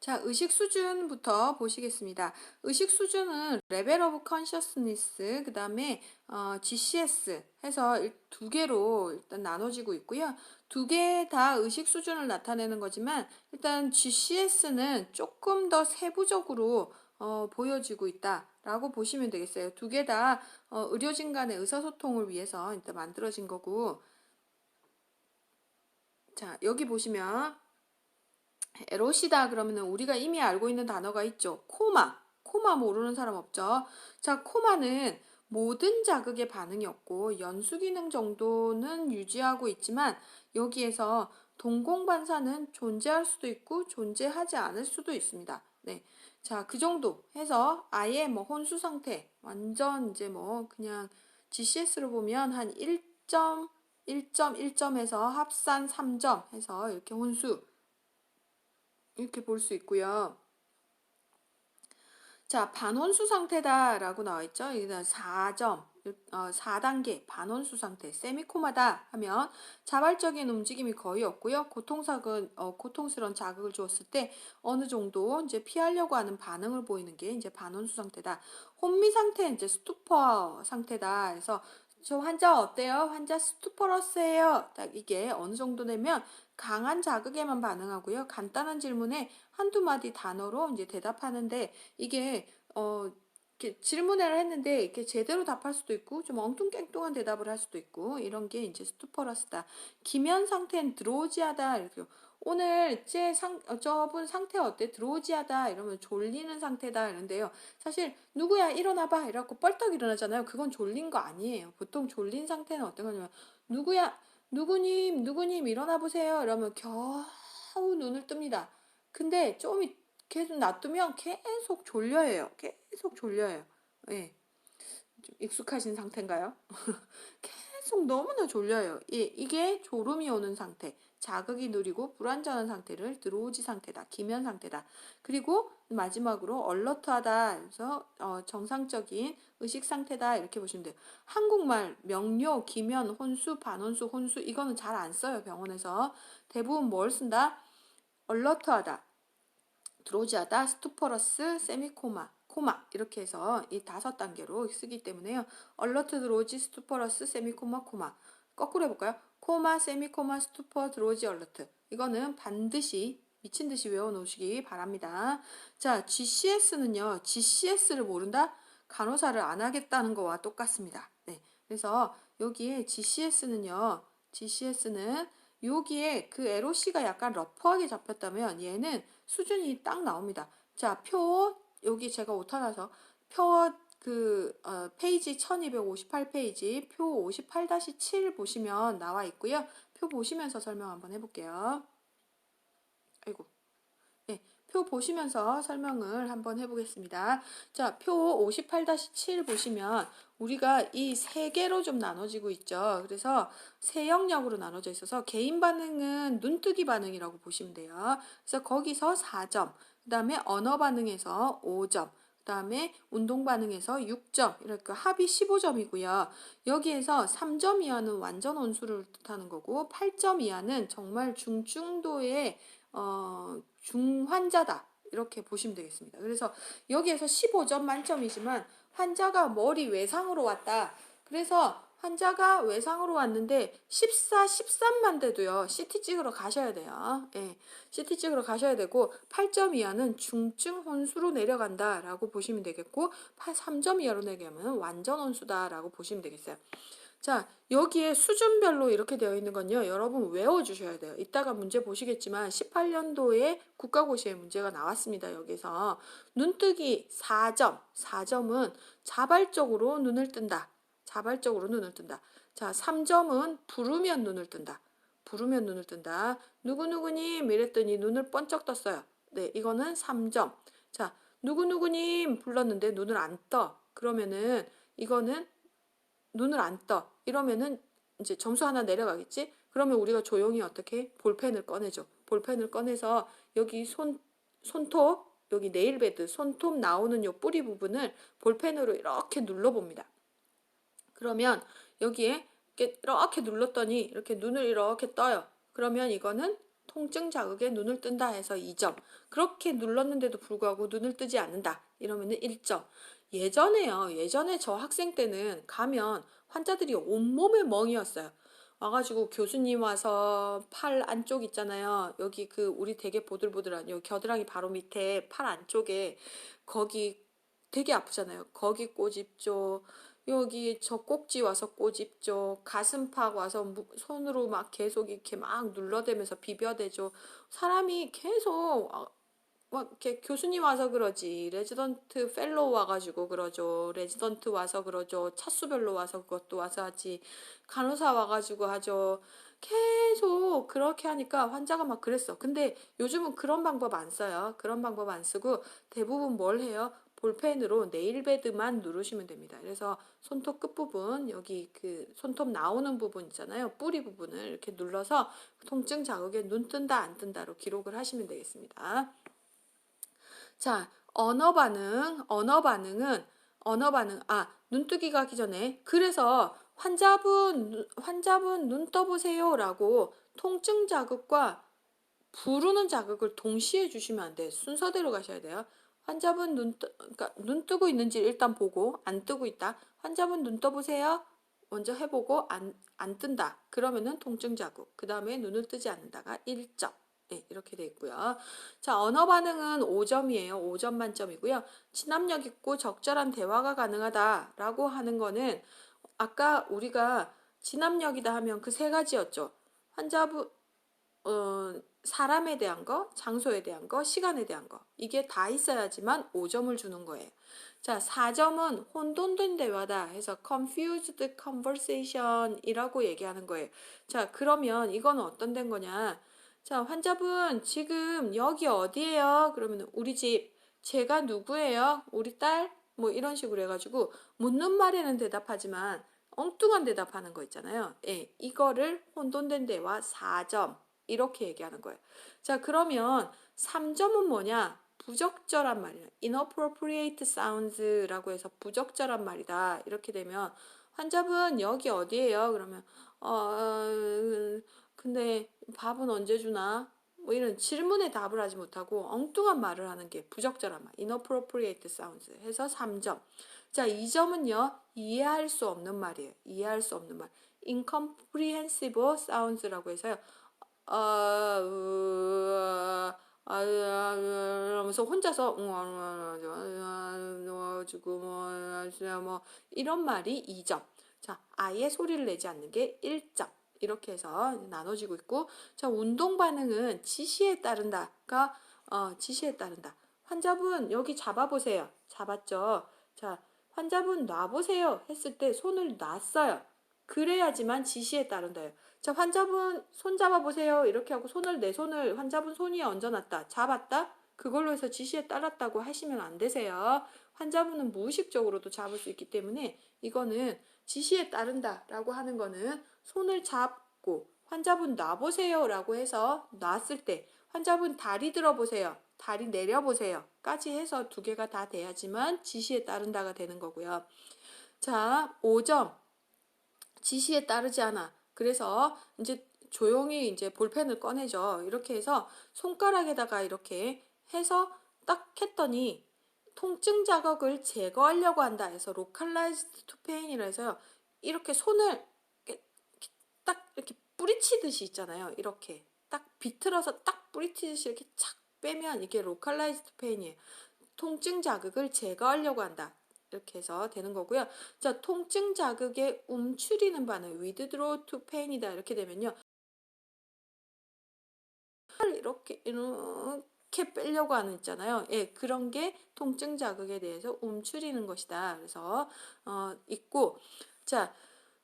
자, 의식 수준부터 보시겠습니다. 의식 수준은 레벨 오브 컨셔스니스, 그 다음에 GCS 해서 두 개로 일단 나눠지고 있고요. 두 개 다 의식 수준을 나타내는 거지만 일단 GCS는 조금 더 세부적으로 보여지고 있다라고 보시면 되겠어요. 두 개 다 의료진 간의 의사소통을 위해서 일단 만들어진 거고, 자, 여기 보시면 에롯이다 그러면은 우리가 이미 알고 있는 단어가 있죠. 코마. 코마 모르는 사람 없죠. 자, 코마는 모든 자극의 반응이 없고 연수 기능 정도는 유지하고 있지만 여기에서 동공반사는 존재할 수도 있고 존재하지 않을 수도 있습니다. 네. 자, 그 정도 해서 아예 뭐 혼수 상태 완전 이제 뭐 그냥 GCS로 보면 한 1점, 1점, 1점에서 합산 3점 해서 이렇게 혼수 이렇게 볼 수 있고요. 자, 반혼수 상태다라고 나와 있죠. 여기다 4점, 4단계 반혼수 상태, 세미코마다 하면 자발적인 움직임이 거의 없고요. 고통스러운 자극을 주었을 때 어느 정도 이제 피하려고 하는 반응을 보이는 게 이제 반혼수 상태다. 혼미 상태는 이제 스투퍼 상태다. 그래서 저 환자 어때요? 환자 스투퍼러스예요. 딱 이게 어느 정도 되면 강한 자극에만 반응하고요. 간단한 질문에 한두 마디 단어로 이제 대답하는데 이게 이렇게 질문을 했는데 이렇게 제대로 답할 수도 있고 좀 엉뚱깽뚱한 대답을 할 수도 있고 이런 게 이제 스투퍼러스다. 기면 상태는 드로우지하다 이렇게 오늘 저분 상태 어때? 드로우지하다 이러면 졸리는 상태다 이런데요. 사실 누구야 일어나봐 이러고 뻘떡 일어나잖아요. 그건 졸린 거 아니에요. 보통 졸린 상태는 어떤 거냐면 누구야 누구님 일어나 보세요 이러면 겨우 눈을 뜹니다. 근데 좀 계속 놔두면 계속 졸려요. 계속 졸려요. 예. 좀 익숙하신 상태인가요? 계속 너무나 졸려요. 예, 이게 졸음이 오는 상태, 자극이 느리고 불완전한 상태를 드로우지 상태다, 기면 상태다. 그리고 마지막으로 얼러트하다, 그래서 정상적인 의식 상태다 이렇게 보시면 돼요. 한국말 명료, 기면, 혼수, 반혼수, 혼수 이거는 잘 안 써요 병원에서. 대부분 뭘 쓴다? 얼러트하다, 드로지하다, 스투퍼러스, 세미코마, 코마 이렇게 해서 이 5단계로 쓰기 때문에요. 얼러트, 드로지, 스투퍼러스, 세미코마, 코마. 거꾸로 해볼까요? 코마, 세미코마, 스투퍼, 드로지, 얼러트. 이거는 반드시 미친 듯이 외워놓으시기 바랍니다. 자, GCS는요. GCS를 모른다? 간호사를 안 하겠다는 거와 똑같습니다. 네. 그래서 여기에 GCS는 여기에 그 LOC가 약간 러프하게 잡혔다면 얘는 수준이 딱 나옵니다. 자, 여기 제가 오타나서 페이지 1258페이지 표 58-7 보시면 나와 있고요. 표 보시면서 설명 한번 해볼게요. 아이고. 네, 표 보시면서 설명을 한번 해보겠습니다. 자, 표 58-7 보시면 우리가 이 세 개로 좀 나눠지고 있죠. 그래서 세 영역으로 나눠져 있어서 개인 반응은 눈뜨기 반응이라고 보시면 돼요. 그래서 거기서 4점, 그 다음에 언어 반응에서 5점, 그 다음에 운동 반응에서 6점, 이렇게 합이 15점이고요. 여기에서 3점 이하는 완전 온수를 뜻하는 거고 8점 이하는 정말 중증도의 중환자다. 이렇게 보시면 되겠습니다. 그래서 여기에서 15점 만점이지만 환자가 머리 외상으로 왔다. 그래서 환자가 외상으로 왔는데 14, 13만 돼도요. CT 찍으러 가셔야 돼요. 예, CT 찍으러 가셔야 되고 8점 이하는 중증 혼수로 내려간다라고 보시면 되겠고 3점 이하로 내려가면 완전 혼수다라고 보시면 되겠어요. 자, 여기에 수준별로 이렇게 되어 있는 건요. 여러분 외워주셔야 돼요. 이따가 문제 보시겠지만 18년도에 국가고시에 문제가 나왔습니다. 여기서 눈뜨기 4점. 4점은 자발적으로 눈을 뜬다. 자발적으로 눈을 뜬다. 자, 3점은 부르면 눈을 뜬다. 부르면 눈을 뜬다. 누구누구님 이랬더니 눈을 번쩍 떴어요. 네, 이거는 3점. 자, 누구누구님 불렀는데 눈을 안 떠. 그러면은 이거는 눈을 안 떠. 이러면은 이제 점수 하나 내려가겠지? 그러면 우리가 조용히 어떻게 볼펜을 꺼내죠. 볼펜을 꺼내서 여기 손톱, 여기 네일베드, 손톱 나오는 요 뿌리 부분을 볼펜으로 이렇게 눌러봅니다. 그러면 여기에 이렇게 눌렀더니 이렇게 눈을 이렇게 떠요. 그러면 이거는 통증 자극에 눈을 뜬다 해서 2점. 그렇게 눌렀는데도 불구하고 눈을 뜨지 않는다. 이러면은 1점. 예전에 저 학생 때는 가면 환자들이 온몸에 멍이었어요. 와가지고 교수님 와서 팔 안쪽 있잖아요. 여기 그 우리 되게 보들보들한 여기 겨드랑이 바로 밑에 팔 안쪽에 거기 되게 아프잖아요. 거기 꼬집죠. 여기 저 꼭지 와서 꼬집죠. 가슴팍 와서 손으로 막 계속 이렇게 막 눌러대면서 비벼대죠. 사람이 계속 막 이렇게 교수님 와서 그러지, 레지던트 펠로우 와가지고 그러죠, 레지던트 와서 그러죠, 차수별로 와서 그것도 와서 하지, 간호사 와가지고 하죠. 계속 그렇게 하니까 환자가 막 그랬어. 근데 요즘은 그런 방법 안 써요. 그런 방법 안 쓰고 대부분 뭘 해요? 볼펜으로 네일베드만 누르시면 됩니다. 그래서 손톱 끝부분, 여기 그 손톱 나오는 부분 있잖아요. 뿌리 부분을 이렇게 눌러서 통증 자극에 눈 뜬다 안 뜬다로 기록을 하시면 되겠습니다. 자, 언어 반응, 눈뜨기가 하기 전에, 그래서 환자분 눈 떠보세요라고 통증 자극과 부르는 자극을 동시에 주시면 안 돼. 순서대로 가셔야 돼요. 환자분 그러니까 눈 뜨고 있는지 일단 보고, 안 뜨고 있다. 환자분 눈 떠보세요. 먼저 해보고, 안 뜬다. 그러면은 통증 자극. 그 다음에 눈을 뜨지 않는다가 1점. 네, 이렇게 돼 있고요. 자, 언어 반응은 5점이에요. 5점 만점이고요. 친압력 있고 적절한 대화가 가능하다라고 하는 거는 아까 우리가 진압력이다 하면 그 세 가지였죠. 환자분, 사람에 대한 거, 장소에 대한 거, 시간에 대한 거. 이게 다 있어야지만 5점을 주는 거예요. 자, 4점은 혼돈된 대화다 해서 confused conversation 이라고 얘기하는 거예요. 자, 그러면 이건 어떤 된 거냐? 자, 환자분 지금 여기 어디예요? 그러면 우리 집, 제가 누구예요? 우리 딸? 뭐 이런 식으로 해가지고 묻는 말에는 대답하지만 엉뚱한 대답하는 거 있잖아요. 예, 이거를 혼돈된 대화 4점 이렇게 얘기하는 거예요. 자, 그러면 3점은 뭐냐? 부적절한 말이야. inappropriate sounds라고 해서 부적절한 말이다. 이렇게 되면 환자분 여기 어디예요? 그러면 근데 밥은 언제 주나? 뭐 이런 질문에 답을 하지 못하고 엉뚱한 말을 하는 게 부적절한 말. inappropriate sounds 해서 3점. 자, 2점은요. 이해할 수 없는 말이에요. 이해할 수 없는 말. incomprehensible sounds라고 해서요. 하면서 혼자서 지금 뭐 이런 말이 2점. 자, 아예 소리를 내지 않는 게 1점. 이렇게 해서 나눠지고 있고, 자, 운동 반응은 지시에 따른다가 지시에 따른다. 환자분 여기 잡아보세요. 잡았죠? 자, 환자분 놔보세요 했을 때 손을 놨어요. 그래야지만 지시에 따른다요. 자, 환자분 손 잡아보세요. 이렇게 하고 내 손을 환자분 손 위에 얹어놨다. 잡았다? 그걸로 해서 지시에 따랐다고 하시면 안 되세요. 환자분은 무의식적으로도 잡을 수 있기 때문에 이거는 지시에 따른다라고 하는 거는 손을 잡고 환자분 놔보세요 라고 해서 놨을 때 환자분 다리 들어보세요. 다리 내려보세요. 까지 해서 두 개가 다 돼야지만 지시에 따른다가 되는 거고요. 자, 5점. 지시에 따르지 않아. 그래서 이제 조용히 이제 볼펜을 꺼내죠. 이렇게 해서 손가락에다가 이렇게 해서 딱 했더니 통증 자극을 제거하려고 한다 해서 localized to pain이라 해서요. 이렇게 손을 딱 이렇게 뿌리치듯이 있잖아요. 이렇게 딱 비틀어서 딱 뿌리치듯이 이렇게 착 빼면 이게 localized pain이에요. 통증 자극을 제거하려고 한다. 이렇게 해서 되는 거고요. 자, 통증 자극에 움츠리는 반응, withdraw to pain이다. 이렇게 되면요. 이렇게 빼려고 하는 있잖아요. 예, 그런 게 통증 자극에 대해서 움츠리는 것이다. 그래서 있고, 자,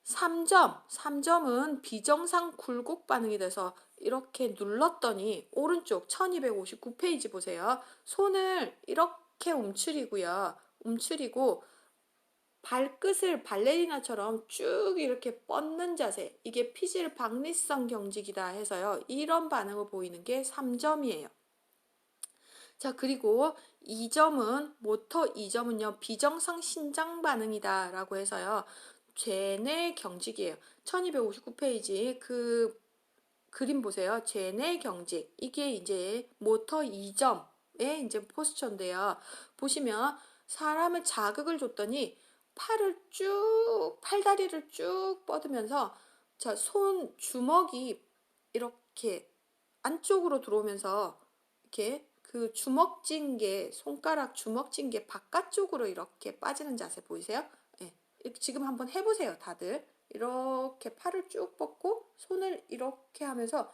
3점은 비정상 굴곡 반응이 돼서 이렇게 눌렀더니 오른쪽 1259페이지 보세요. 손을 이렇게 움츠리고 발끝을 발레리나처럼 쭉 이렇게 뻗는 자세. 이게 피질 박리성 경직이다 해서요. 이런 반응을 보이는 게 3점이에요. 자, 그리고 2점은요, 비정상 신장 반응이다 라고 해서요. 죄뇌 경직이에요. 1259페이지 그 그림 보세요. 제내 경직. 이게 이제 모터 2점의 이제 포스처인데요. 보시면 사람을 자극을 줬더니 팔다리를 쭉 뻗으면서 자, 주먹이 이렇게 안쪽으로 들어오면서 이렇게 그 손가락 주먹진 게 바깥쪽으로 이렇게 빠지는 자세 보이세요? 예. 지금 한번 해보세요, 다들. 이렇게 팔을 쭉 뻗고 손을 이렇게 하면서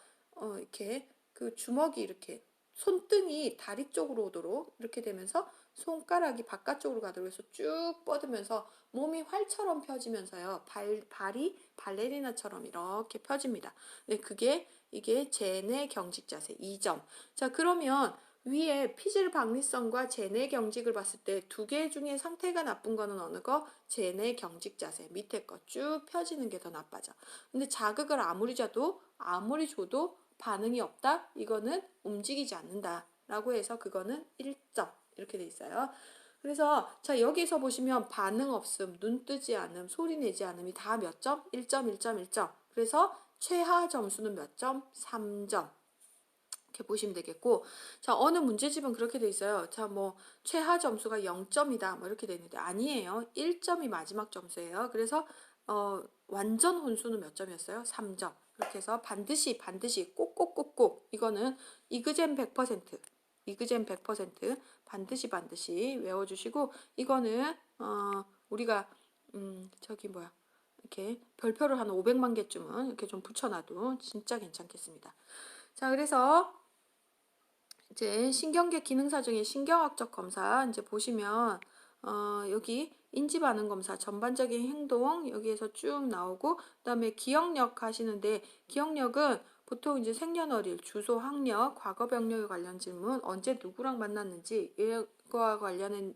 이렇게 그 주먹이 이렇게 손등이 다리 쪽으로 오도록 이렇게 되면서 손가락이 바깥쪽으로 가도록 해서 쭉 뻗으면서 몸이 활처럼 펴지면서요. 발이 발레리나처럼 이렇게 펴집니다. 네, 이게 제내 경직 자세 2점. 자, 그러면 위에 피질 박리성과 제내 경직을 봤을 때 두 개 중에 상태가 나쁜 거는 어느 거? 제내 경직 자세. 밑에 거 쭉 펴지는 게 더 나빠져. 근데 자극을 아무리 줘도 반응이 없다? 이거는 움직이지 않는다. 라고 해서 그거는 1점. 이렇게 돼 있어요. 그래서 자, 여기서 보시면 반응 없음, 눈 뜨지 않음, 소리 내지 않음이 다 몇 점? 1점, 1점, 1점. 그래서 최하 점수는 몇 점? 3점. 이렇게 보시면 되겠고, 자, 어느 문제집은 그렇게 돼 있어요. 자, 뭐 최하 점수가 0점이다 뭐 이렇게 돼 있는데 아니에요. 1점이 마지막 점수예요. 그래서 완전 혼수는 몇 점이었어요? 3점. 그렇게 해서 반드시 꼭꼭꼭꼭 이거는 이그젠 100% 이그젠 100% 반드시 외워주시고, 이거는 우리가 저기 뭐야, 이렇게 별표를 한 500만 개쯤은 이렇게 좀 붙여놔도 진짜 괜찮겠습니다. 자, 그래서 이제 신경계 기능사정의 신경학적 검사 이제 보시면 여기 인지반응 검사 전반적인 행동 여기에서 쭉 나오고, 그다음에 기억력 하시는데 기억력은 보통 이제 생년월일, 주소, 학력, 과거 병력에 관련 질문, 언제 누구랑 만났는지, 이거와 관련된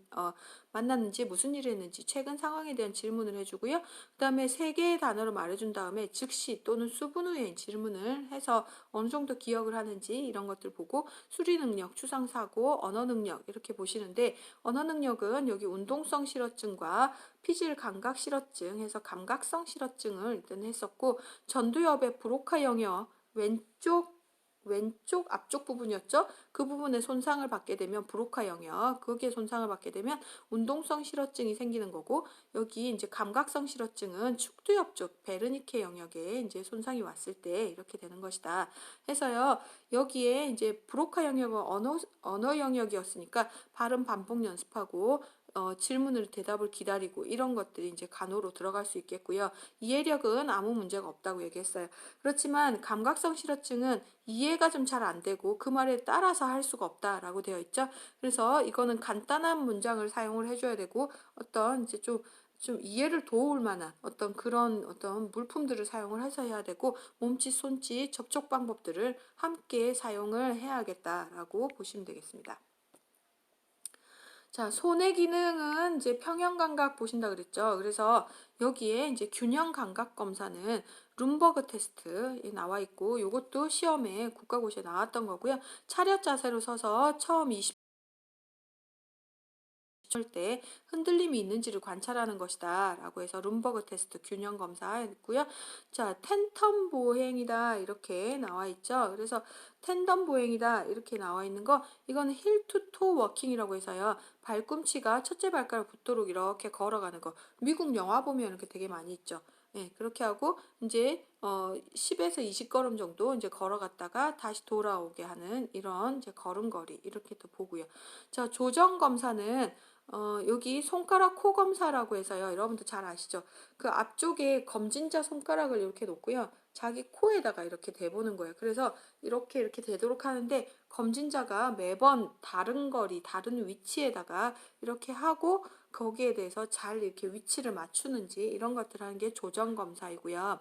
만났는지, 무슨 일을 했는지, 최근 상황에 대한 질문을 해주고요. 그다음에 세 개의 단어를 말해준 다음에 즉시 또는 수분 후에 질문을 해서 어느 정도 기억을 하는지 이런 것들 보고, 수리 능력, 추상 사고, 언어 능력 이렇게 보시는데, 언어 능력은 여기 운동성 실어증과 피질 감각 실어증 해서 감각성 실어증을 일단 했었고, 전두엽의 브로카 영역 왼쪽 앞쪽 부분이었죠. 그 부분에 손상을 받게 되면 브로카 영역, 거기에 손상을 받게 되면 운동성 실어증이 생기는 거고, 여기 이제 감각성 실어증은 축두엽 쪽 베르니케 영역에 이제 손상이 왔을 때 이렇게 되는 것이다. 해서요. 여기에 이제 브로카 영역은 언어 영역이었으니까 발음 반복 연습하고 질문을 대답을 기다리고 이런 것들이 이제 간호로 들어갈 수 있겠고요. 이해력은 아무 문제가 없다고 얘기했어요. 그렇지만 감각성 실어증은 이해가 좀 잘 안 되고 그 말에 따라서 할 수가 없다라고 되어 있죠. 그래서 이거는 간단한 문장을 사용을 해줘야 되고, 어떤 이제 좀 이해를 도울 만한 어떤 물품들을 사용을 해서 해야 되고, 몸짓, 손짓, 접촉 방법들을 함께 사용을 해야겠다라고 보시면 되겠습니다. 자, 손의 기능은 이제 평형 감각 보신다 그랬죠. 그래서 여기에 이제 균형 감각 검사는 룸버그 테스트에 나와 있고, 이것도 시험에 국가고시에 나왔던 거고요. 차렷 자세로 서서 처음 20초 때 흔들림이 있는지를 관찰하는 것이다 라고 해서 룸버그 테스트 균형 검사했고요. 자, 텐텀 보행이다 이렇게 나와 있죠. 그래서 텐덤 보행이다 이렇게 나와 있는 거, 이거는 힐 투 토 워킹이라고 해서요. 발꿈치가 첫째 발가락 붙도록 이렇게 걸어가는 거. 미국 영화 보면 이렇게 되게 많이 있죠. 네, 그렇게 하고 이제 10에서 20걸음 정도 이제 걸어갔다가 다시 돌아오게 하는 이런 이제 걸음걸이 이렇게 또 보고요. 자, 조정 검사는 여기 손가락 코 검사라고 해서요. 여러분도 잘 아시죠? 그 앞쪽에 검진자 손가락을 이렇게 놓고요. 자기 코에다가 이렇게 대보는 거예요. 그래서 이렇게 되도록 하는데, 검진자가 매번 다른 거리, 다른 위치에다가 이렇게 하고 거기에 대해서 잘 이렇게 위치를 맞추는지 이런 것들 하는 게 조정 검사이고요.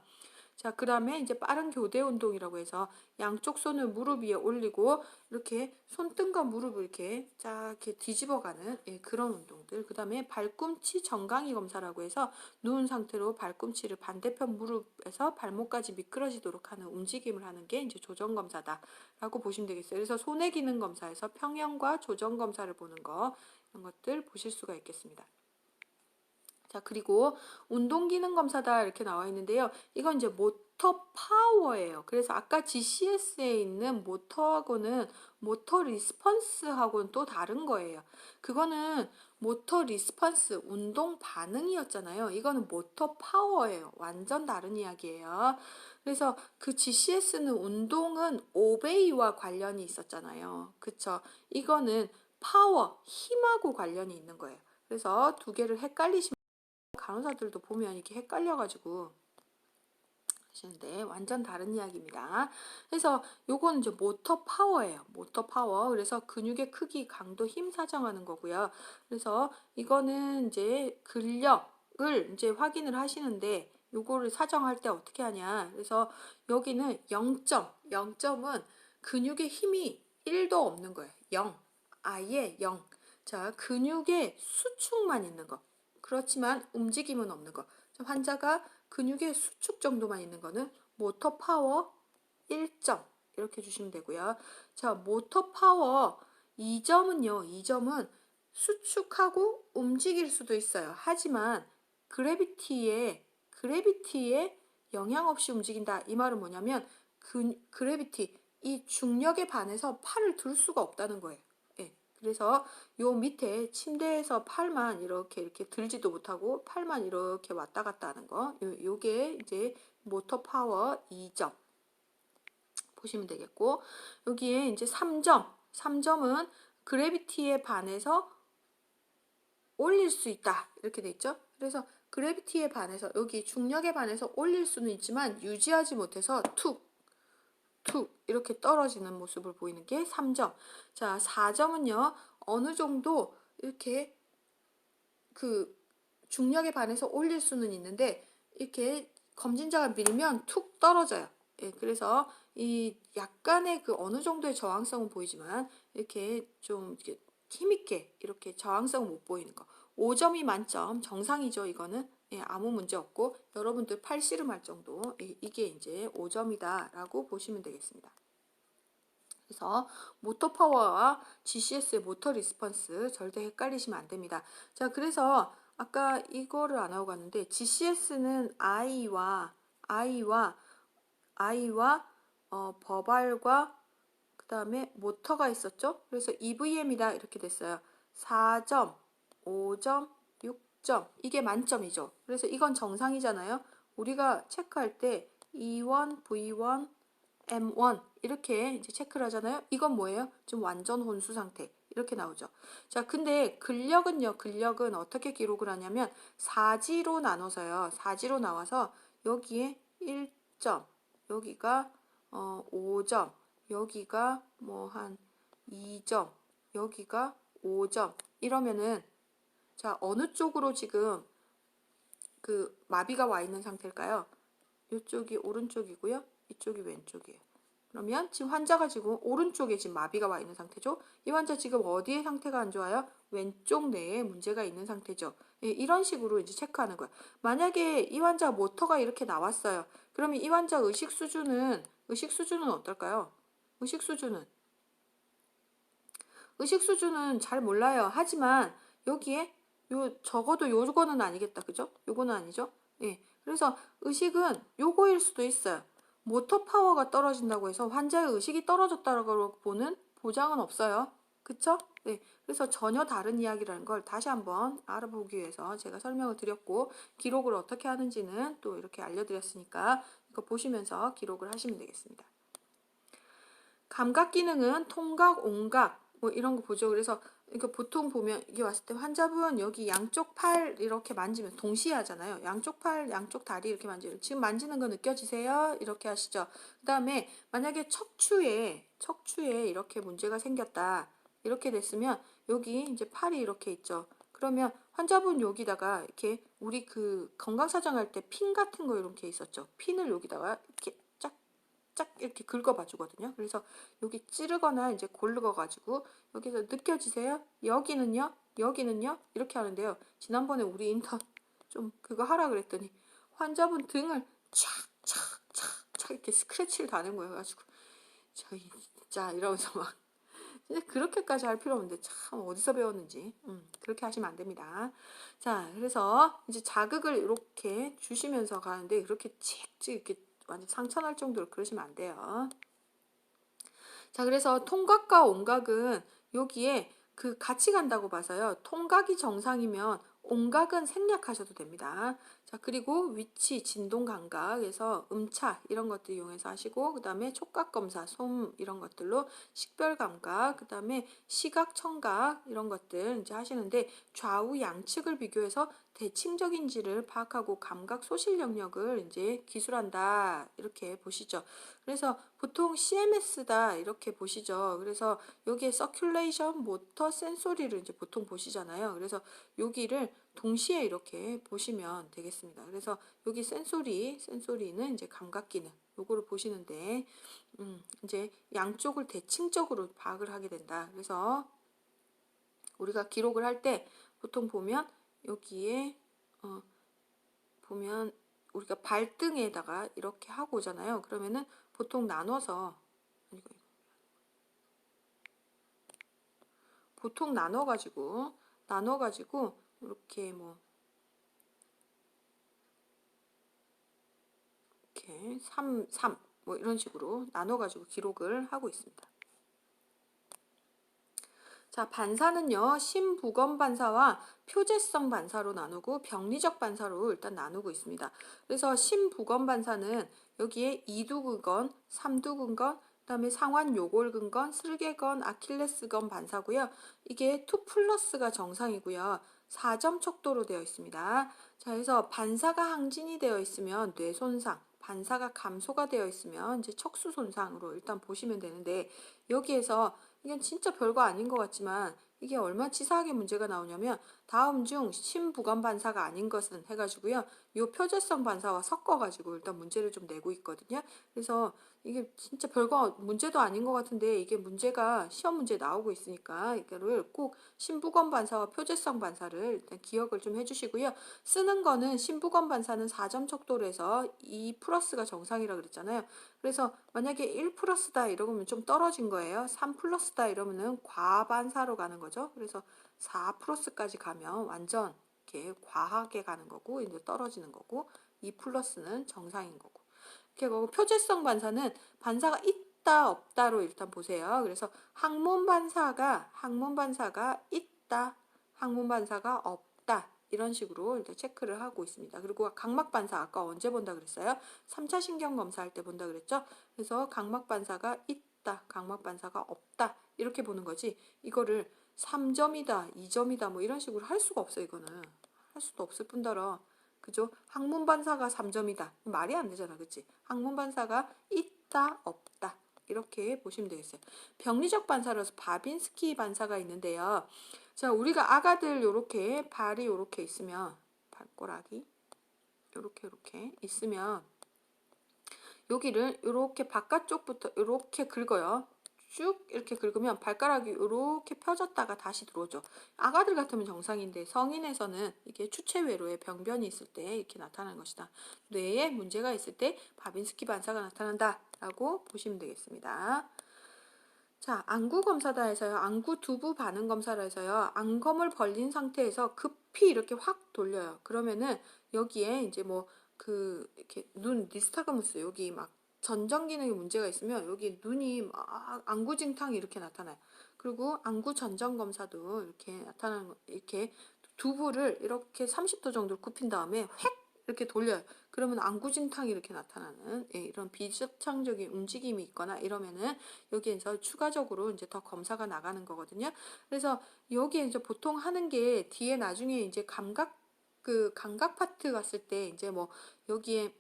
자, 그 다음에 이제 빠른 교대 운동이라고 해서 양쪽 손을 무릎 위에 올리고 이렇게 손등과 무릎을 이렇게 쫙 이렇게 뒤집어가는 그런 운동들. 그 다음에 발꿈치 정강이 검사라고 해서 누운 상태로 발꿈치를 반대편 무릎에서 발목까지 미끄러지도록 하는 움직임을 하는 게 이제 조정 검사다라고 보시면 되겠어요. 그래서 손의 기능 검사에서 평형과 조정 검사를 보는 거, 이런 것들 보실 수가 있겠습니다. 자, 그리고 운동 기능 검사다 이렇게 나와 있는데요. 이건 이제 모터 파워예요. 그래서 아까 GCS에 있는 모터하고는 모터 리스폰스하고는 또 다른 거예요. 그거는 모터 리스폰스, 운동 반응이었잖아요. 이거는 모터 파워예요. 완전 다른 이야기예요. 그래서 그 GCS는 운동은 오베이와 관련이 있었잖아요. 그쵸? 이거는 파워, 힘하고 관련이 있는 거예요. 그래서 두 개를 헷갈리시면 간호사들도 보면 이렇게 헷갈려가지고 하시는데 완전 다른 이야기입니다. 그래서 요거는 이제 모터 파워예요. 모터 파워. 그래서 근육의 크기, 강도, 힘 사정하는 거고요. 그래서 이거는 이제 근력을 이제 확인을 하시는데 요거를 사정할 때 어떻게 하냐. 그래서 여기는 0점. 0점은 근육의 힘이 1도 없는 거예요. 0. 아예 0. 자, 근육의 수축만 있는 거. 그렇지만 움직임은 없는 거. 환자가 근육의 수축 정도만 있는 거는 모터 파워 1점 이렇게 주시면 되고요. 자, 모터 파워 2점은요. 2점은 수축하고 움직일 수도 있어요. 하지만 그래비티에 영향 없이 움직인다. 이 말은 뭐냐면 그래비티 이 중력에 반해서 팔을 들 수가 없다는 거예요. 예. 그래서 요 밑에 침대에서 팔만 이렇게 들지도 못하고 팔만 이렇게 왔다 갔다 하는 거. 요게 이제 모터 파워 2점 보시면 되겠고 여기에 이제 3점. 3점은 그래비티에 반해서 올릴 수 있다. 이렇게 돼 있죠? 그래서 그래비티에 반해서 여기 중력에 반해서 올릴 수는 있지만 유지하지 못해서 툭 이렇게 떨어지는 모습을 보이는 게 3점. 자, 4점은요. 어느 정도 이렇게 그 중력에 반해서 올릴 수는 있는데 이렇게 검진자가 밀면 툭 떨어져요. 예, 그래서 이 약간의 그 어느 정도의 저항성은 보이지만 이렇게 좀 이렇게 힘있게 이렇게 저항성을 못 보이는 거. 5점이 만점 정상이죠. 이거는 예, 아무 문제 없고 여러분들 팔씨름할 정도 예, 이게 이제 5점이다라고 보시면 되겠습니다. 그래서 모터 파워와 GCS의 모터 리스폰스 절대 헷갈리시면 안 됩니다. 자, 그래서 아까 이거를 안 하고 갔는데 GCS는 아이와 버발과 그다음에 모터가 있었죠. 그래서 EVM이다 이렇게 됐어요. 4점, 5점, 6점 이게 만점이죠. 그래서 이건 정상이잖아요. 우리가 체크할 때 E1, V1, M1 이렇게 이제 체크를 하잖아요. 이건 뭐예요? 지금 완전 혼수 상태 이렇게 나오죠. 자, 근데 근력은 어떻게 기록을 하냐면 사지로 나눠서요. 사지로 나와서 여기에 1점, 여기가 5점, 여기가 뭐 한 2점, 여기가 5점 이러면은 자, 어느 쪽으로 지금 그 마비가 와 있는 상태일까요? 이쪽이 오른쪽이고요. 이쪽이 왼쪽이에요. 그러면 지금 환자가 지금 오른쪽에 지금 마비가 와 있는 상태죠. 이 환자 지금 어디에 상태가 안 좋아요? 왼쪽 뇌에 문제가 있는 상태죠. 예, 이런 식으로 이제 체크하는 거예요. 만약에 이 환자 모터가 이렇게 나왔어요. 그러면 이 환자 의식 수준은 어떨까요? 의식 수준은 잘 몰라요. 하지만 여기에 적어도 요거는 아니겠다. 그죠? 요거는 아니죠? 예. 그래서 의식은 요거일 수도 있어요. 모터 파워가 떨어진다고 해서 환자의 의식이 떨어졌다고 보는 보장은 없어요. 그쵸? 네. 그래서 전혀 다른 이야기라는 걸 다시 한번 알아보기 위해서 제가 설명을 드렸고 기록을 어떻게 하는지는 또 이렇게 알려드렸으니까 이거 보시면서 기록을 하시면 되겠습니다. 감각 기능은 통각, 온각 뭐 이런 거 보죠. 그래서 이거 보통 보면 이게 왔을 때 환자분 여기 양쪽 팔 이렇게 만지면 동시에 하잖아요. 양쪽 팔, 양쪽 다리 이렇게 만지면 지금 만지는 거 느껴지세요? 이렇게 하시죠. 그다음에 만약에 척추에 이렇게 문제가 생겼다. 이렇게 됐으면 여기 이제 팔이 이렇게 있죠. 그러면 환자분 여기다가 이렇게 우리 그 건강사정 할 때 핀 같은 거 이렇게 있었죠. 핀을 여기다가 이렇게 쫙 이렇게 긁어봐 주거든요. 그래서 여기 찌르거나 이제 고르거가지고 여기서 느껴지세요? 여기는요? 이렇게 하는데요. 지난번에 우리 인턴 좀 그거 하라 그랬더니 환자분 등을 착 이렇게 스크래치를 다는 거예요. 가지고 저희 진짜 이러면서 막 근데 그렇게까지 할 필요 없는데 참 어디서 배웠는지 그렇게 하시면 안 됩니다. 자, 그래서 이제 자극을 이렇게 주시면서 가는데 이렇게 찍찍 이렇게 완전 상처날 정도로 그러시면 안 돼요. 자, 그래서 통각과 온각은 여기에 그 같이 간다고 봐서요. 통각이 정상이면 온각은 생략하셔도 됩니다. 자, 그리고 위치, 진동 감각에서 음차 이런 것들 이용해서 하시고, 그 다음에 촉각 검사, 솜 이런 것들로 식별 감각, 그 다음에 시각, 청각 이런 것들 이제 하시는데, 좌우 양측을 비교해서 대칭적인지를 파악하고 감각 소실 영역을 이제 기술한다 이렇게 보시죠. 그래서 보통 CMS다 이렇게 보시죠. 그래서 여기에 서큘레이션, 모터, 센소리를 이제 보통 보시잖아요. 그래서 여기를 동시에 이렇게 보시면 되겠습니다. 그래서 여기 센소리는 이제 감각 기능, 요거를 보시는데, 이제 양쪽을 대칭적으로 파악을 하게 된다. 그래서 우리가 기록을 할 때 보통 보면 여기에 보면 우리가 발등에다가 이렇게 하고 오잖아요. 그러면은 보통 나눠가지고 이렇게 뭐 이렇게 3, 뭐 이런 식으로 나눠가지고 기록을 하고 있습니다. 자, 반사는요, 심부검 반사와 표재성 반사로 나누고 병리적 반사로 일단 나누고 있습니다. 그래서 심부검 반사는 여기에 이두근건, 삼두근건, 그다음에 상완 요골근건, 슬개건, 아킬레스건 반사고요. 이게 2 플러스가 정상이고요. 4점 척도로 되어 있습니다. 자, 그래서 반사가 항진이 되어 있으면 뇌 손상, 반사가 감소가 되어 있으면 이제 척수 손상으로 일단 보시면 되는데, 여기에서 이건 진짜 별거 아닌 것 같지만 이게 얼마나 치사하게 문제가 나오냐면, 다음 중 심부관 반사가 아닌 것은 해가지고요, 요 표재성 반사와 섞어가지고 일단 문제를 좀 내고 있거든요. 그래서 이게 진짜 별거 문제도 아닌 것 같은데, 이게 문제가 시험 문제에 나오고 있으니까 이거를 꼭 심부관 반사와 표재성 반사를 일단 기억을 좀 해주시고요. 쓰는 거는 심부관 반사는 4점 척도로 해서 2 플러스가 정상이라 그랬잖아요. 그래서 만약에 1 플러스다 이러면 좀 떨어진 거예요. 3 플러스다 이러면은 과반사로 가는 거죠. 그래서 4 플러스까지 가면 완전 이렇게 과하게 가는 거고, 이제 떨어지는 거고, 2 플러스는 정상인 거고. 이렇게 하고, 표재성 반사는 반사가 있다 없다로 일단 보세요. 그래서 항문 반사가 있다, 항문 반사가 없다, 이런 식으로 일단 체크를 하고 있습니다. 그리고 각막 반사 아까 언제 본다 그랬어요? 3차 신경 검사할 때 본다 그랬죠? 그래서 각막 반사가 있다, 각막 반사가 없다, 이렇게 보는 거지. 이거를 3점이다, 2점이다 뭐 이런 식으로 할 수가 없어. 이거는 할 수도 없을 뿐더러, 그죠? 항문 반사가 3점이다. 말이 안 되잖아. 그치? 항문 반사가 있다, 없다, 이렇게 보시면 되겠어요. 병리적 반사로서 바빈스키 반사가 있는데요. 자, 우리가 아가들 요렇게 발이 요렇게 있으면, 발꼬락이 요렇게 있으면 여기를 요렇게 바깥쪽부터 요렇게 긁어요. 쭉 이렇게 긁으면 발가락이 요렇게 펴졌다가 다시 들어오죠. 아가들 같으면 정상인데 성인에서는 이게 추체외로의 병변이 있을 때 이렇게 나타나는 것이다. 뇌에 문제가 있을 때 바빈스키 반사가 나타난다 라고 보시면 되겠습니다. 자, 안구 검사다 해서요. 안구 두부 반응 검사라 해서요. 안검을 벌린 상태에서 급히 이렇게 확 돌려요. 그러면은 여기에 이제 뭐 이렇게 눈 니스타그무스 여기 막 전정 기능에 문제가 있으면 여기 눈이 막 안구징탕이 이렇게 나타나요. 그리고 안구 전정 검사도 이렇게 나타나는 거, 이렇게 두부를 이렇게 30도 정도 굽힌 다음에 획 이렇게 돌려요. 그러면 안구진탕이 이렇게 나타나는, 예, 이런 비접창적인 움직임이 있거나 이러면은 여기에서 추가적으로 이제 더 검사가 나가는 거거든요. 그래서 여기에 이제 보통 하는 게 뒤에 나중에 이제 감각 파트 갔을 때 이제 뭐 여기에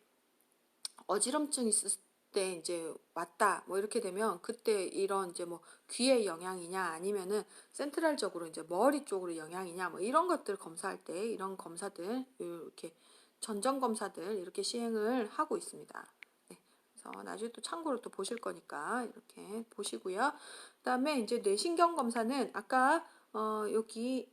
어지럼증 있을 때 이제 왔다 뭐 이렇게 되면 그때 이런 이제 뭐 귀에 영향이냐 아니면은 센트럴적으로 이제 머리 쪽으로 영향이냐 뭐 이런 것들 검사할 때 이런 검사들 이렇게 전정 검사들 이렇게 시행을 하고 있습니다. 네. 그래서 나중에 또 참고로 또 보실 거니까 이렇게 보시고요. 그다음에 이제 뇌신경 검사는 아까 여기에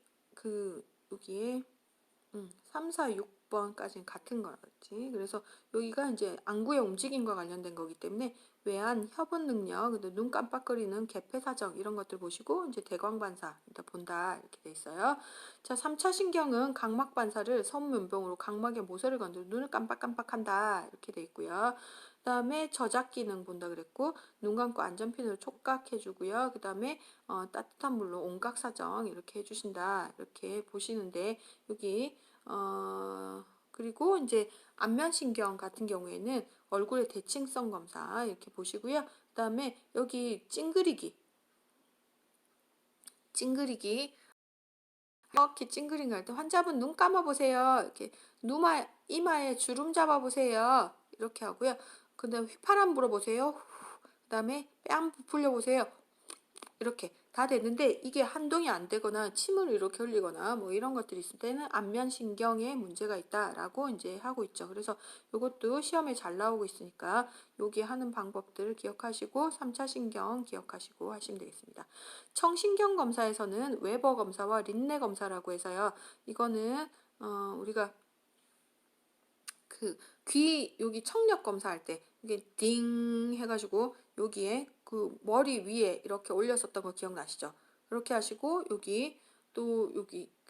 3, 4, 6번까지는 같은 거지. 그래서 여기가 이제 안구의 움직임과 관련된 거기 때문에 외안, 협은 능력, 눈 깜빡거리는 개폐 사정 이런 것들 보시고 이제 대광 반사 일단 본다 이렇게 돼 있어요. 자, 3차 신경은 각막 반사를 선면봉으로 각막의 모서를 건드려 눈을 깜빡깜빡한다 이렇게 돼 있고요. 그다음에 저작 기능 본다 그랬고 눈 감고 안전핀으로 촉각해 주고요. 그다음에 따뜻한 물로 온각 사정 이렇게 해 주신다. 이렇게 보시는데 여기 그리고 이제 안면신경 같은 경우에는 얼굴의 대칭성 검사 이렇게 보시고요. 그다음에 여기 찡그리기 이렇게 찡그린 할 때 환자분 눈 감아 보세요. 이렇게 이마에 주름 잡아 보세요. 이렇게 하고요. 그다음에 휘파람 불어 보세요. 그다음에 뺨 부풀려 보세요. 이렇게 다 됐는데 이게 한동이 안 되거나 침을 이렇게 흘리거나 뭐 이런 것들이 있을 때는 안면신경에 문제가 있다라고 이제 하고 있죠. 그래서 이것도 시험에 잘 나오고 있으니까 여기 하는 방법들을 기억하시고 3차 신경 기억하시고 하시면 되겠습니다. 청신경 검사에서는 웨버 검사와 린네 검사라고 해서요. 이거는 우리가 그 귀 여기 청력 검사할 때 이게 띵 해가지고 여기에 그 머리 위에 이렇게 올렸었던 거 기억나시죠? 그렇게 하시고 여기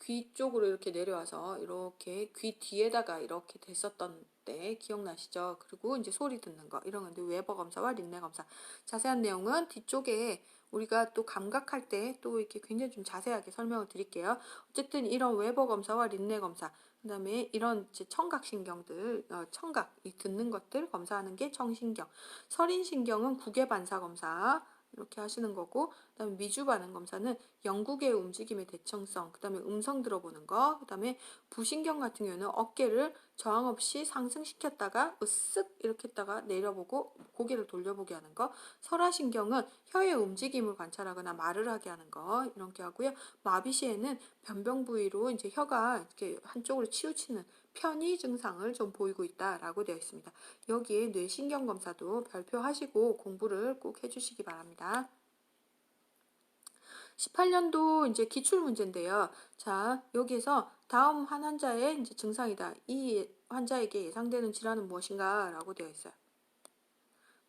귀 쪽으로 이렇게 내려와서 이렇게 귀 뒤에다가 이렇게 됐었던 때 기억나시죠? 그리고 이제 소리 듣는 거 이런 건데 웨버 검사와 린네 검사 자세한 내용은 뒤쪽에 우리가 또 감각할 때 또 이렇게 굉장히 좀 자세하게 설명을 드릴게요. 어쨌든 이런 웨버 검사와 린네 검사 그다음에 이런 청각신경들, 청각, 이 듣는 것들 검사하는 게 청신경. 설인신경은 구개반사 검사 이렇게 하시는 거고, 그다음에 미주반응 검사는 영국의 움직임의 대称성, 그다음에 음성 들어보는 거, 그다음에 부신경 같은 경우는 어깨를 저항 없이 상승시켰다가 으쓱 이렇게 했다가 내려보고 고개를 돌려보게 하는 거. 설화신경은 혀의 움직임을 관찰하거나 말을 하게 하는 거 이렇게 하고요. 마비 시에는 변병 부위로 이제 혀가 이렇게 한쪽으로 치우치는 편의 증상을 좀 보이고 있다라고 되어 있습니다. 여기에 뇌신경 검사도 발표하시고 공부를 꼭 해주시기 바랍니다. 18년도 이제 기출 문제인데요. 자, 여기에서 다음 한 환자의 이제 증상이다. 이 환자에게 예상되는 질환은 무엇인가? 라고 되어 있어요.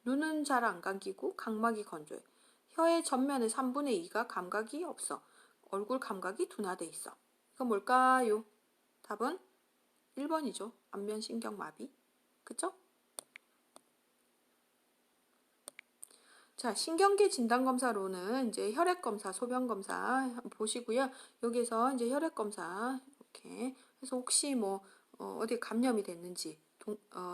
눈은 잘 안 감기고 각막이 건조해. 혀의 전면의 3분의 2가 감각이 없어. 얼굴 감각이 둔화돼 있어. 이건 뭘까요? 답은 1번이죠. 안면신경마비. 그쵸? 자, 신경계 진단검사로는 이제 혈액검사, 소변검사 보시고요. 여기서 이제 혈액검사 이렇게 해서 혹시 뭐 어디 감염이 됐는지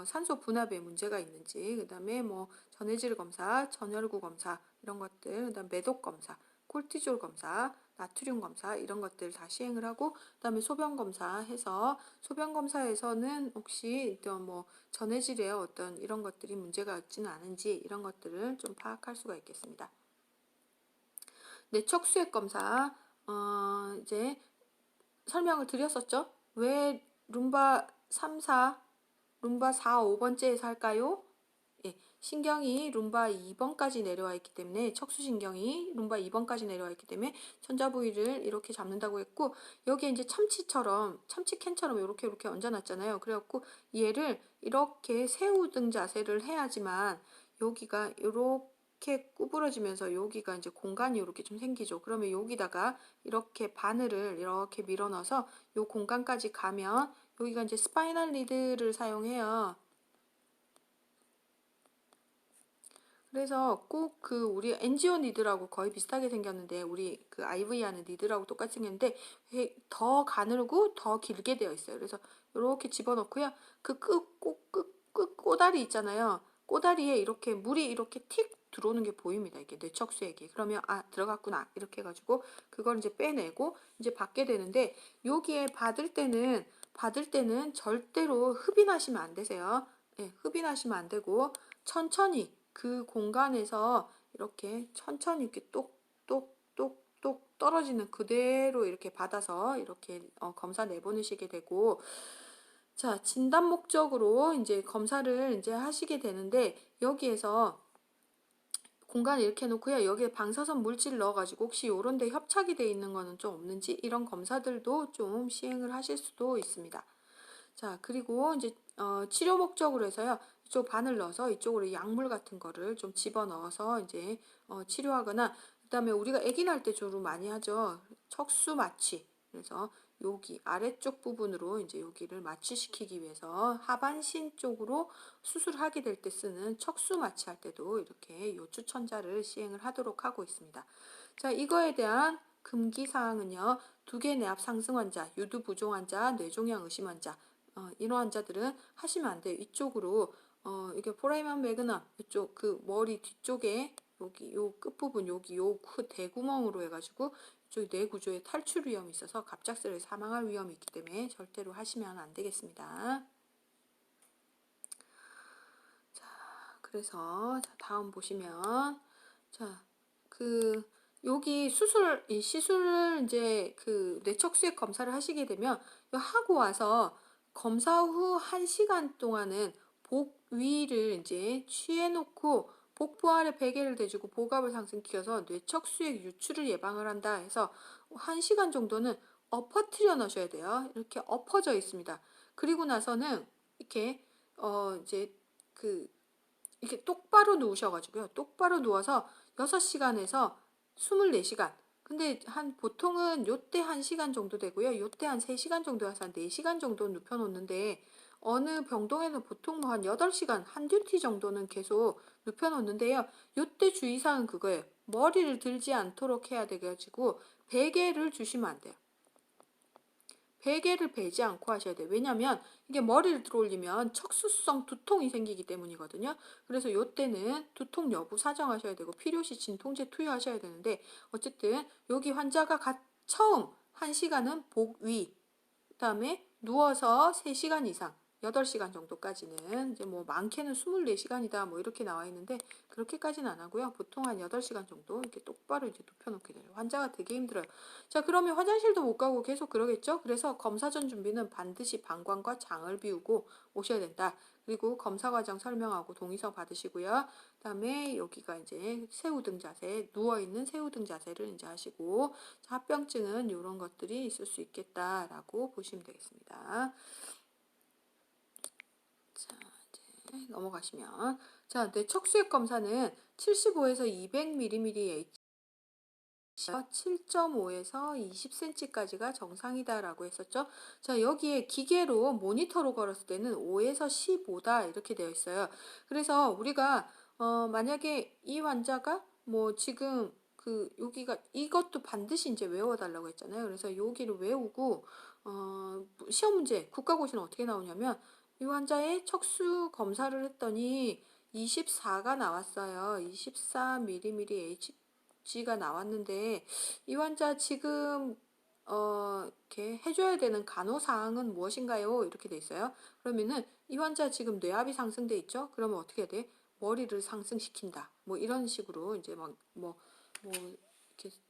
산소 분압에 문제가 있는지 그다음에 뭐 전해질 검사, 전혈구 검사 이런 것들 그다음 매독 검사, 콜티졸 검사, 나트륨 검사 이런 것들 다 시행을 하고 그다음에 소변 검사해서 소변 검사에서는 혹시 뭐 전해질에 어떤 이런 것들이 문제가 있지는 않은지 이런 것들을 좀 파악할 수가 있겠습니다. 뇌척수액 검사 이제 설명을 드렸었죠. 왜 룸바 3, 4, 룸바 4, 5번째에서 할까요? 예, 신경이 룸바 2번까지 내려와 있기 때문에 척수신경이 룸바 2번까지 내려와 있기 때문에 천자 부위를 이렇게 잡는다고 했고 여기에 이제 참치캔처럼 이렇게 얹어놨잖아요. 그래갖고 얘를 이렇게 새우등 자세를 해야지만 여기가 이렇게 구부러지면서 여기가 이제 공간이 이렇게 좀 생기죠. 그러면 여기다가 이렇게 바늘을 이렇게 밀어넣어서 요 공간까지 가면 여기가 이제 스파이널 리드를 사용해요. 그래서 꼭 그 우리 엔지오 니드라고 거의 비슷하게 생겼는데 우리 그 IV 하는 니드라고 똑같이 생겼는데 더 가늘고 더 길게 되어 있어요. 그래서 이렇게 집어넣고요. 그 끝 꼬다리 있잖아요. 꼬다리에 이렇게 물이 이렇게 틱 들어오는 게 보입니다. 이게 뇌척수액이. 그러면 들어갔구나 이렇게 해가지고 그걸 이제 빼내고 이제 받게 되는데 여기에 받을 때는 절대로 흡인하시면 안 되세요. 네, 흡인하시면 안 되고 천천히 그 공간에서 이렇게 천천히 이렇게 똑똑똑똑 떨어지는 그대로 이렇게 받아서 이렇게 검사 내보내시게 되고 자 진단 목적으로 이제 검사를 이제 하시게 되는데 여기에서 공간을 이렇게 해놓고요. 여기에 방사선 물질 넣어가지고 혹시 요런 데 협착이 돼 있는 거는 좀 없는지 이런 검사들도 좀 시행을 하실 수도 있습니다. 자, 그리고 이제 치료 목적으로 해서요. 이쪽 바늘 넣어서 이쪽으로 약물 같은 거를 좀 집어넣어서 이제 치료하거나 그다음에 우리가 아기 낳을 때 주로 많이 하죠. 척수 마취. 그래서 여기 아래쪽 부분으로 이제 여기를 마취시키기 위해서 하반신 쪽으로 수술하게 될 때 쓰는 척수 마취할 때도 이렇게 요추천자를 시행을 하도록 하고 있습니다. 자, 이거에 대한 금기 사항은요. 두개 내압 상승 환자, 유두 부종 환자, 뇌종양 의심 환자 이런 환자들은 하시면 안 돼요. 이쪽으로 이게 포라이만 매그넘 이쪽 그 머리 뒤쪽에 여기 요 끝부분 여기 요 대구멍으로 해가지고 이쪽 뇌 구조에 탈출 위험이 있어서 갑작스레 사망할 위험이 있기 때문에 절대로 하시면 안 되겠습니다. 자, 그래서 다음 보시면 여기 이 시술을 이제 그 뇌척수액 검사를 하시게 되면 하고 와서 검사 후 1시간 동안은 복 위를 이제 취해 놓고 복부 아래 베개를 대주고 복압을 상승시켜서 뇌척수액 유출을 예방을 한다 해서 1시간 정도는 엎어뜨려 넣으셔야 돼요. 이렇게 엎어져 있습니다. 그리고 나서는 이렇게 이제 이렇게 똑바로 누우셔가지고요. 똑바로 누워서 6시간에서 24시간. 근데 보통은 요때 1시간 정도 되고요. 요때 한 3시간 정도 해서 한 4시간 정도 눕혀놓는데, 어느 병동에는 보통 한 8시간, 한 듀티 정도는 계속 눕혀놓는데요. 요때 주의사항은 그거예요. 머리를 들지 않도록 해야 돼가지고, 베개를 주시면 안 돼요. 베개를 베지 않고 하셔야 돼요. 왜냐면 이게 머리를 들어올리면 척수성 두통이 생기기 때문이거든요. 그래서 요때는 두통 여부 사정하셔야 되고 필요시 진통제 투여하셔야 되는데 어쨌든 여기 환자가 처음 1시간은 복 위, 그다음에 누워서 3시간 이상 8시간 정도까지는 이제 뭐 많게는 24시간이다 뭐 이렇게 나와 있는데 그렇게까지는 안 하고요. 보통 한 8시간 정도 이렇게 똑바로 이제 눕혀놓게 돼요. 환자가 되게 힘들어요. 자, 그러면 화장실도 못 가고 계속 그러겠죠? 그래서 검사 전 준비는 반드시 방광과 장을 비우고 오셔야 된다. 그리고 검사 과정 설명하고 동의서 받으시고요. 그다음에 여기가 이제 새우등 자세, 누워있는 새우등 자세를 이제 하시고 합병증은 이런 것들이 있을 수 있겠다라고 보시면 되겠습니다. 자, 이제 넘어가시면 자, 뇌척수액 검사는 75에서 200mmH 7.5에서 20cm까지가 정상이다라고 했었죠. 자, 여기에 기계로 모니터로 걸었을 때는 5에서 15다 이렇게 되어 있어요. 그래서 우리가 만약에 이 환자가 뭐 지금 여기가 이것도 반드시 이제 외워달라고 했잖아요. 그래서 여기를 외우고 시험 문제 국가고시는 어떻게 나오냐면 이 환자의 척수 검사를 했더니 24가 나왔어요. 24mmH G가 나왔는데 이 환자 지금 이렇게 해줘야 되는 간호사항은 무엇인가요? 이렇게 돼 있어요. 그러면은 이 환자 지금 뇌압이 상승돼 있죠? 그러면 어떻게 해야 돼? 머리를 상승시킨다. 뭐 이런 식으로 이제 이렇게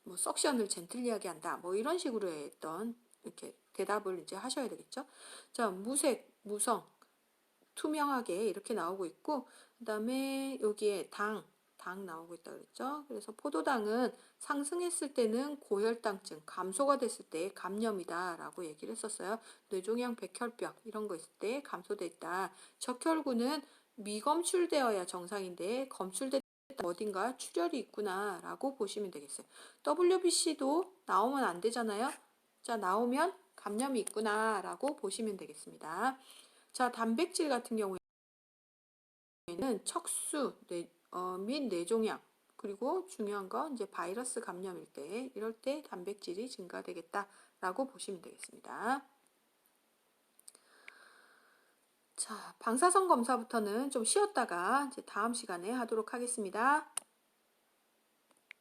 뭐 석션을 젠틀리하게 한다. 뭐 이런 식으로 했던 이렇게 대답을 이제 하셔야 되겠죠? 자, 무색, 무성, 투명하게 이렇게 나오고 있고, 그 다음에 여기에 당 나오고 있다 그랬죠. 그래서 포도당은 상승했을 때는 고혈당증, 감소가 됐을 때 감염이다 라고 얘기를 했었어요. 뇌종양, 백혈병 이런 거 있을 때 감소돼 있다. 적혈구는 미검출되어야 정상인데 검출됐다 어딘가 출혈이 있구나 라고 보시면 되겠어요. WBC도 나오면 안 되잖아요. 자, 나오면 감염이 있구나 라고 보시면 되겠습니다. 자, 단백질 같은 경우에는 척수 및 뇌종양 그리고 중요한 건 이제 바이러스 감염일 때 이럴 때 단백질이 증가되겠다라고 보시면 되겠습니다. 자, 방사선 검사부터는 좀 쉬었다가 이제 다음 시간에 하도록 하겠습니다.